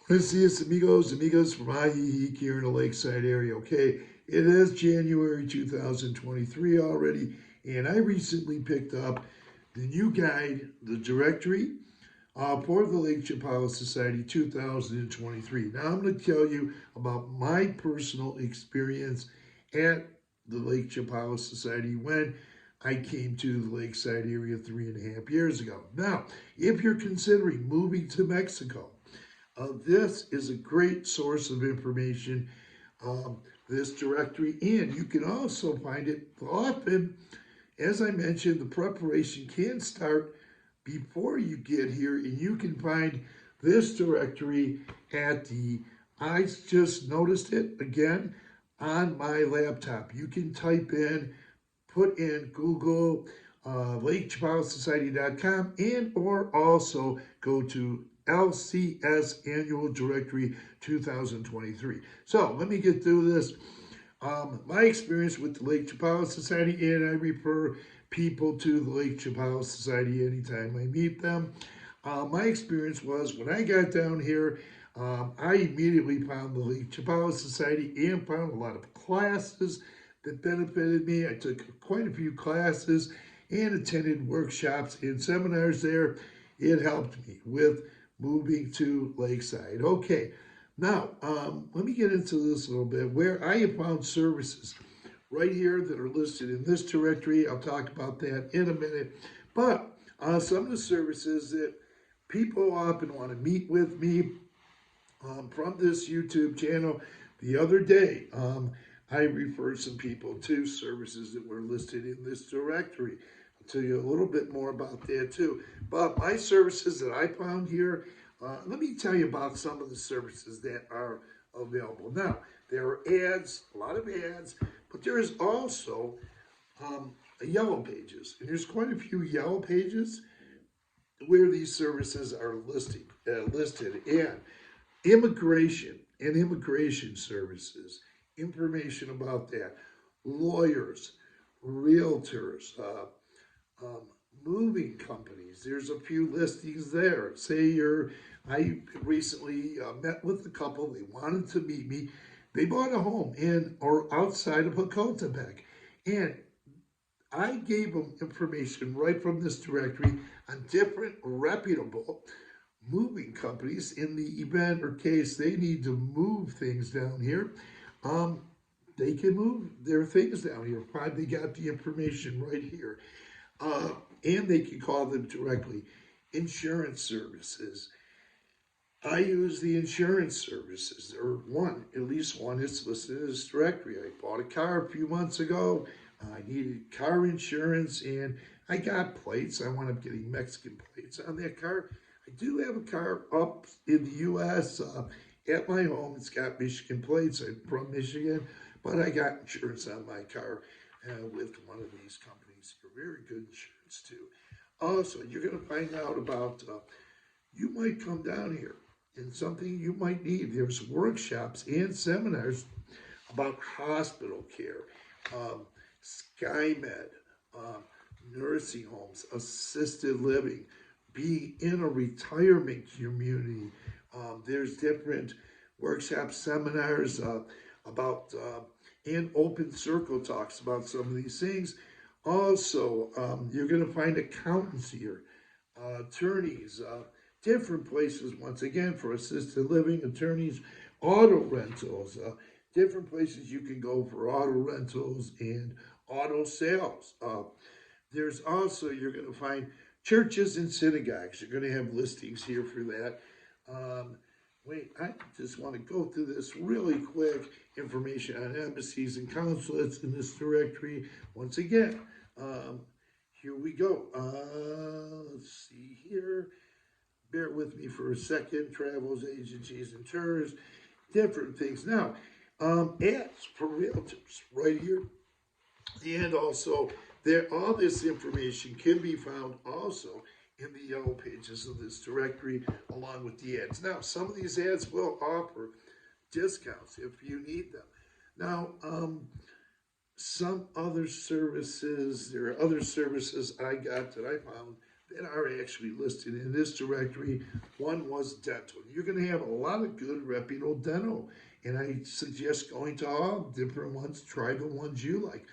Buenos dias, amigas from AJIJIC here in the Lakeside area. Okay, it is January 2023 already, and I recently picked up the new guide, the directory for the Lake Chapala Society 2023. Now, I'm going to tell you about my personal experience at the Lake Chapala Society when I came to the Lakeside area 3.5 years ago. Now, if you're considering moving to Mexico, this is a great source of information, this directory, and you can also find it often. As I mentioned, the preparation can start before you get here, and you can find this directory at I just noticed it again on my laptop. You can put in Google, LakeChapalaSociety.com, and or also go to LCS Annual Directory 2023. So let me get through this. My experience with the Lake Chapala Society, and I refer people to the Lake Chapala Society anytime I meet them. My experience was when I got down here, I immediately found the Lake Chapala Society and found a lot of classes that benefited me. I took quite a few classes and attended workshops and seminars there. It helped me with moving to Lakeside. Okay, now let me get into this a little bit, where I have found services right here that are listed in this directory. I'll talk about that in a minute. But some of the services that people often want to meet with me from this YouTube channel. The other day, I referred some people to services that were listed in this directory. I'll tell you a little bit more about that too. But my services that I found here, let me tell you about some of the services that are available. Now, there are ads, a lot of ads, but there is also yellow pages. And there's quite a few yellow pages where these services are listed. And immigration and immigration services, information about that, lawyers, realtors, moving companies. There's a few listings there. I recently met with a couple. They wanted to meet me. They bought a home in or outside of Hokotepec, and I gave them information right from this directory on different reputable moving companies in the event or case they need to move things down here. They can move their things down here. Fine, they got the information right here. And they can call them directly. Insurance services. I use the insurance services, or at least one is listed in this directory. I bought a car a few months ago. I needed car insurance, and I got plates. I wound up getting Mexican plates on that car. I do have a car up in the U.S. At my home. It's got Michigan plates. I'm from Michigan, but I got insurance on my car with one of these companies. Very good insurance too. Also, you're going to find out about, you might come down here and something you might need. There's workshops and seminars about hospital care, SkyMed, nursing homes, assisted living, being in a retirement community. There's different workshops, seminars about, and open circle talks about some of these things. Also, you're going to find accountants here, attorneys, different places, once again, for assisted living, attorneys, auto rentals, different places you can go for auto rentals and auto sales. There's also, you're going to find churches and synagogues. You're going to have listings here for that. I just want to go through this really quick. Information on embassies and consulates in this directory. Once again, here we go. Let's see here. Bear with me for a second. Travels, agencies, and tours. Different things. Now, ads for realtors right here. And also, all this information can be found also in the yellow pages of this directory along with the ads. Now, some of these ads will offer discounts if you need them. Now, some other services, there are other services I got that I found that are actually listed in this directory. One was dental. You're going to have a lot of good reputable dental, and I suggest going to all different ones. Try the ones you like.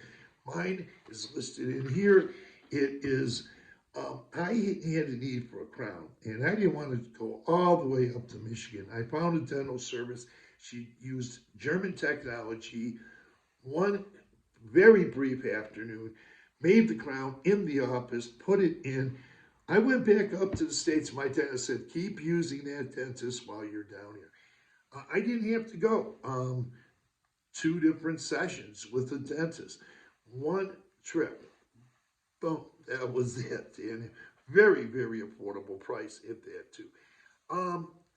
Mine is listed in here. It is, I had a need for a crown, and I didn't want to go all the way up to Michigan. I found a dental service. She used German technology. One very brief afternoon, made the crown in the office, put it in. I went back up to the States. My dentist said, keep using that dentist while you're down here. I didn't have to go. 2 different sessions with the dentist. 1 trip. Boom. That was it. And very, very affordable price at that too.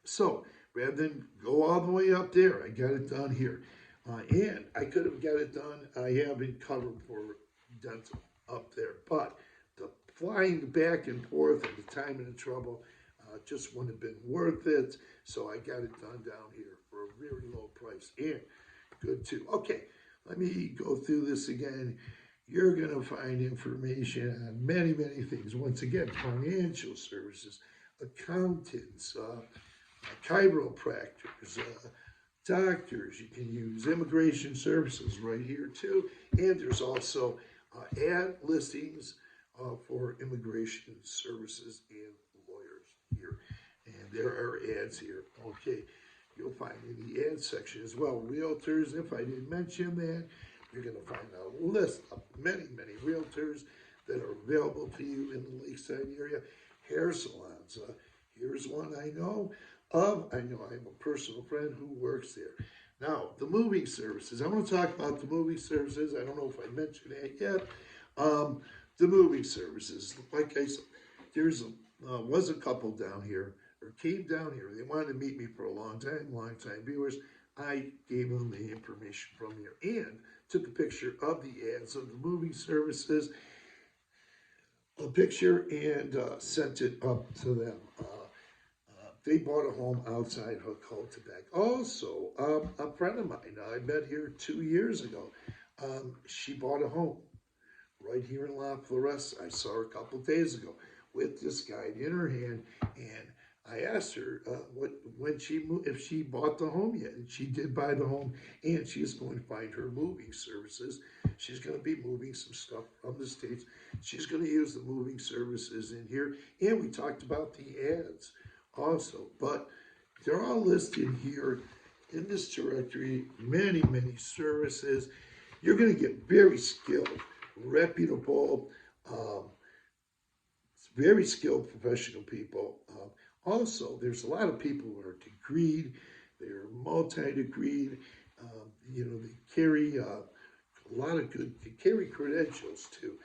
So rather than go all the way up there, I got it done here. And I could have got it done. I haven't covered for dental up there. But the flying back and forth and the time and the trouble just wouldn't have been worth it. So I got it done down here for a very low price. And good too. Okay, let me go through this again. You're going to find information on many, many things. Once again, financial services, accountants, chiropractors, doctors. You can use immigration services right here too. And there's also ad listings for immigration services and lawyers here. And there are ads here. Okay, you'll find in the ad section as well. Realtors, if I didn't mention that, you're going to find a list of many, many realtors that are available to you in the Lakeside area. Hair salons. Here's one I know of. I know I have a personal friend who works there. Now, the moving services. I want to talk about the moving services. I don't know if I mentioned that yet. The moving services. Like I said, there's was a couple down here, or came down here. They wanted to meet me for a long time viewers. I gave them the information from here and took a picture of the ads of the moving services, a picture, and sent it up to them. They bought a home outside Quebec. Also, a friend of mine I met here 2 years ago, she bought a home right here in La Floresta. I saw her a couple days ago with this guide in her hand, and I asked her when she moved, if she bought the home yet, and she did buy the home, and she's going to find her moving services. She's going to be moving some stuff from the States. She's going to use the moving services in here, and we talked about the ads also, but they're all listed here in this directory. Many, many services. You're going to get very skilled, reputable, very skilled professional people. Also, there's a lot of people who are degreed, they're multi-degreed, they carry a lot of they carry credentials too.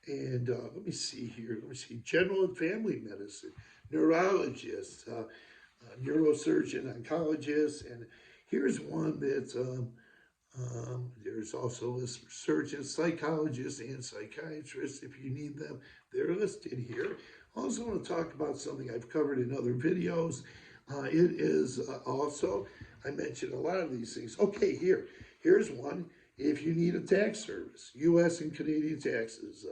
And let me see here, general and family medicine, neurologists, neurosurgeon, oncologists, and here's one that's, there's also surgeons, psychologists, and psychiatrists. If you need them, they're listed here. Also want to talk about something I've covered in other videos. It is also, I mentioned a lot of these things. Okay, here's one. If you need a tax service, U.S. and Canadian taxes,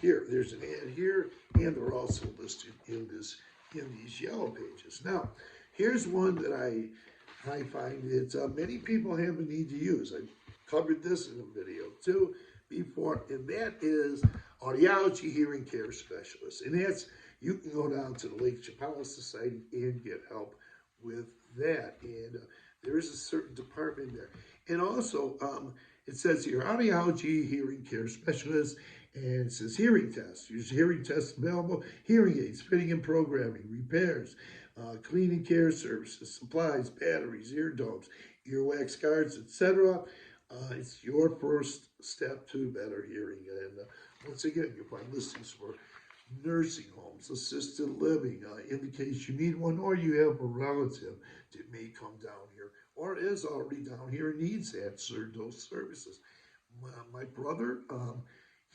there's an ad here, and they're also listed in these yellow pages. Now, here's one that I find that many people have a need to use. I covered this in a video too before, and that is audiology hearing care specialist. And that's, you can go down to the Lake Chapala Society and get help with that. And there is a certain department there. And also, it says here, audiology hearing care specialist, and it says hearing tests. Use hearing tests available, hearing aids, fitting and programming, repairs, cleaning care services, supplies, batteries, ear domes, earwax guards, etc. It's your first step to better hearing. And once again, you'll find listings for nursing homes, assisted living, in the case you need one, or you have a relative that may come down here, or is already down here and needs those services. My brother,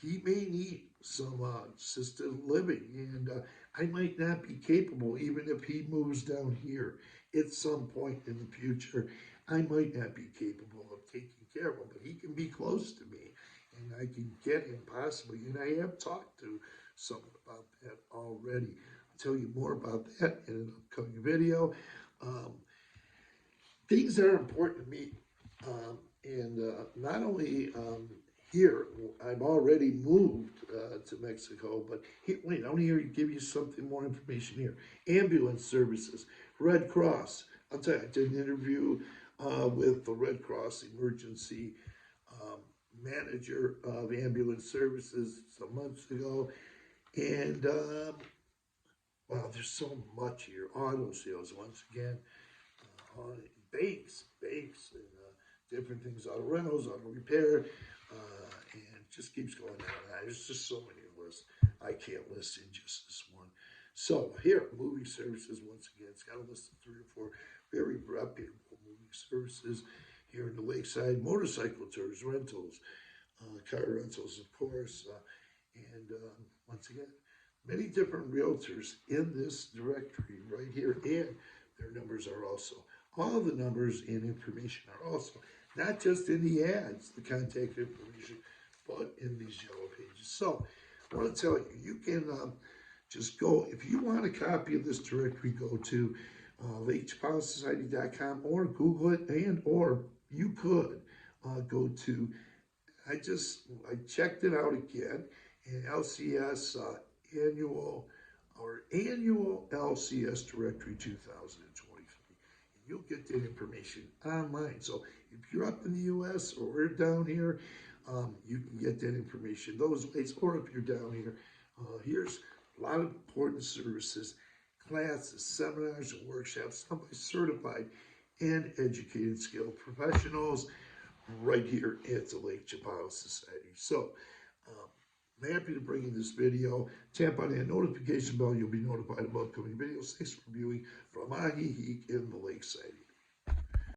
he may need some assisted living, and I might not be capable, even if he moves down here at some point in the future, I might not be capable of taking care of him, but he can be close to me, and I can get him possibly, and I have talked to something about that already. I'll tell you more about that in an upcoming video. Um, things that are important to me, and not only here, I've already moved to Mexico, but here, wait, I want to give you something more information here. Ambulance services, Red Cross. I'll tell you, I did an interview with the Red Cross emergency manager of ambulance services some months ago, and wow, there's so much here. Auto sales, once again, banks, and different things, auto rentals, auto repair, and it just keeps going on. There's just so many lists. I can't list in just this one. So here, moving services, once again, it's got a list of 3 or 4 very reputable moving services here in the Lakeside. Motorcycle tours, rentals, car rentals, of course, and once again, many different realtors in this directory right here, and their numbers are also, all the numbers and information are also, not just in the ads, the contact information, but in these yellow pages. So I want to tell you, you can just go, if you want a copy of this directory, go to LakeSidE.com or Google it, and or you could go to, I checked it out again, and LCS annual LCS directory 2023. And you'll get that information online. So if you're up in the US or we're down here, you can get that information those ways. Or if you're down here, here's a lot of important services, classes, seminars, and workshops done by certified and educated skilled professionals right here at the Lake Chapala Society. So I'm happy to bring you this video. Tap on that notification bell. You'll be notified of upcoming videos. Thanks for viewing from AJIJIC in the Lakeside.